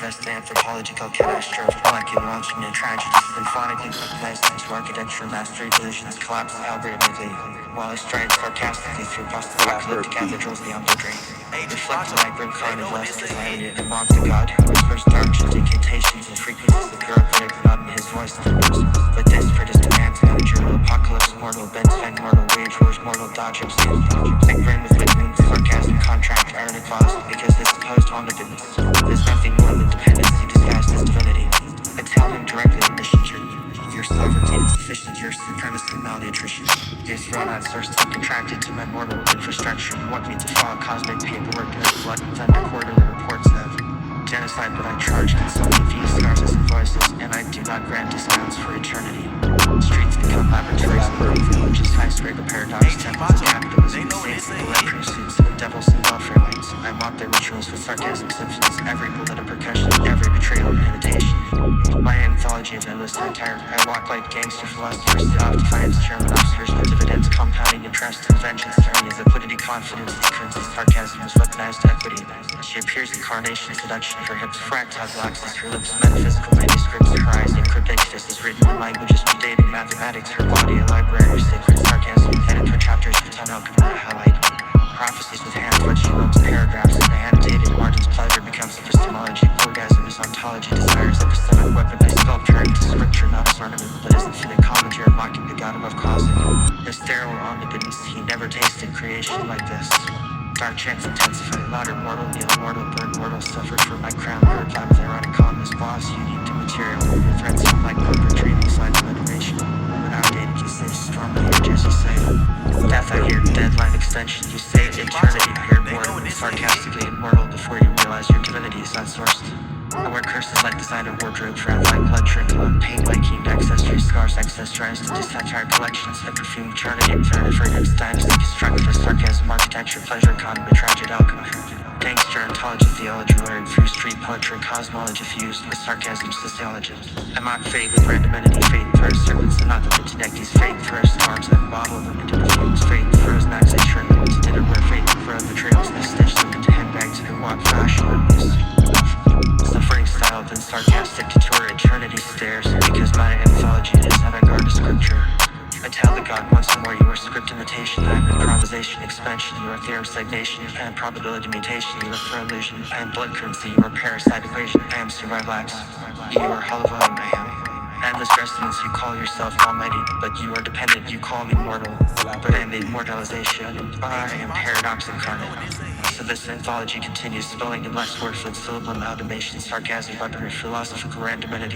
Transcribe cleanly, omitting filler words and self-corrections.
manifest anthropological catastrophe, molecular engineering tragedies, symphonically recognized into architecture, mastery, delusions, collapse algorithmically, while I stride sarcastically through post-apocalyptic cathedrals beyond the dream. Reflect the light kind of lust desire and mock the God who whispers dark incantations and frequencies the bureaucratic not in his voice. But desperate is demands managerial apocalypse, mortal bent and mortal wage wars, mortal dodgers. I grin with witness, sarcasm, contract, irony clause, because this supposed omnipotence is nothing more than dependency disguised as divinity. I tell him directly the mission journey. Your sovereignty is sufficient, your supremacy malnutrition. Your throne outsourced and contracted to my mortal infrastructure. You want me to file cosmic paperwork as blood and thunder quarterly reports of genocide, but I charge consulting fees, scars as invoices, and I do not grant discounts for eternity. Streets become laboratories of belief, which is high straight paradox, temples of capitalism, saints in electro suits, devils in welfare lanes. I mock their rituals with sarcastic symphonies, every bullet a percussion, every betrayal an imitation. My anthology of endless satire, I walk like gangster philosophers, self-defiance, German observation, dividends, compounding interest, and vengeance, turning as liquidity, confidence, currency, sarcasm is weaponized equity. She appears incarnation, seduction, her hips, fractal galaxies, her lips, metaphysical manuscripts, her eyes, cryptic is written in languages predating mathematics, her body, a library, sacred sarcasm, headed for chapters, baton alchemy, halite. Prophecies with hands, what she wrote paragraphs, and annotated margins, pleasure becomes epistemology, orgasm is ontology, desires epistemic weaponized sculpture into scripture, not as ornament, but as infinite commentary, mocking the God above causing. The sterile omnipotence, he never tasted creation like this. Dark chants intensify, louder mortal, kneel mortal, burn mortal, suffered for my crown, bird cloud with ironic calmness, boss, unique to material, threats from like corporate training, signs of motivation. Without data, you say strongly, or Jesse say. Death, I hear deadline extension, you say eternity, I hear mortal, sarcastically immortal before you realize your divinity is outsourced. I wear curses like designer wardrobe, trap like blood trickle, and paint like heaped ancestry, scars accessorized into satire collections, a perfumed eternity, third fragrance, dynasty, constructive sarcasm, architecture, pleasure, economy, tragic alchemy. Gangster ontology, theology, learned through street poetry, cosmology fused with sarcasm, sociology. I mock fate with randomity, fate throws serpents and not the Tinectes, fate throws storms and bottle them into perfumes, fate throws knives and shrimp them into dinner, where fate throws betrayals and stitch them into handbags and walk fashion suffering style, then sarcastic to eternity stares, because my anthology is avant-garde scripture. I tell the God once more, you are script imitation, I am improvisation, expansion, you are theorem stagnation, I am probability mutation, you are throw illusion, I am blood currency, you are parasite equation, I am survival acts, you are hollow volume, I am endless resonance, you call yourself almighty, but you are dependent, you call me mortal, but I am immortalization, I am paradox incarnate. So this anthology continues spelling in less words than syllable amalgamation, sarcasm, weaponry, philosophical randomity.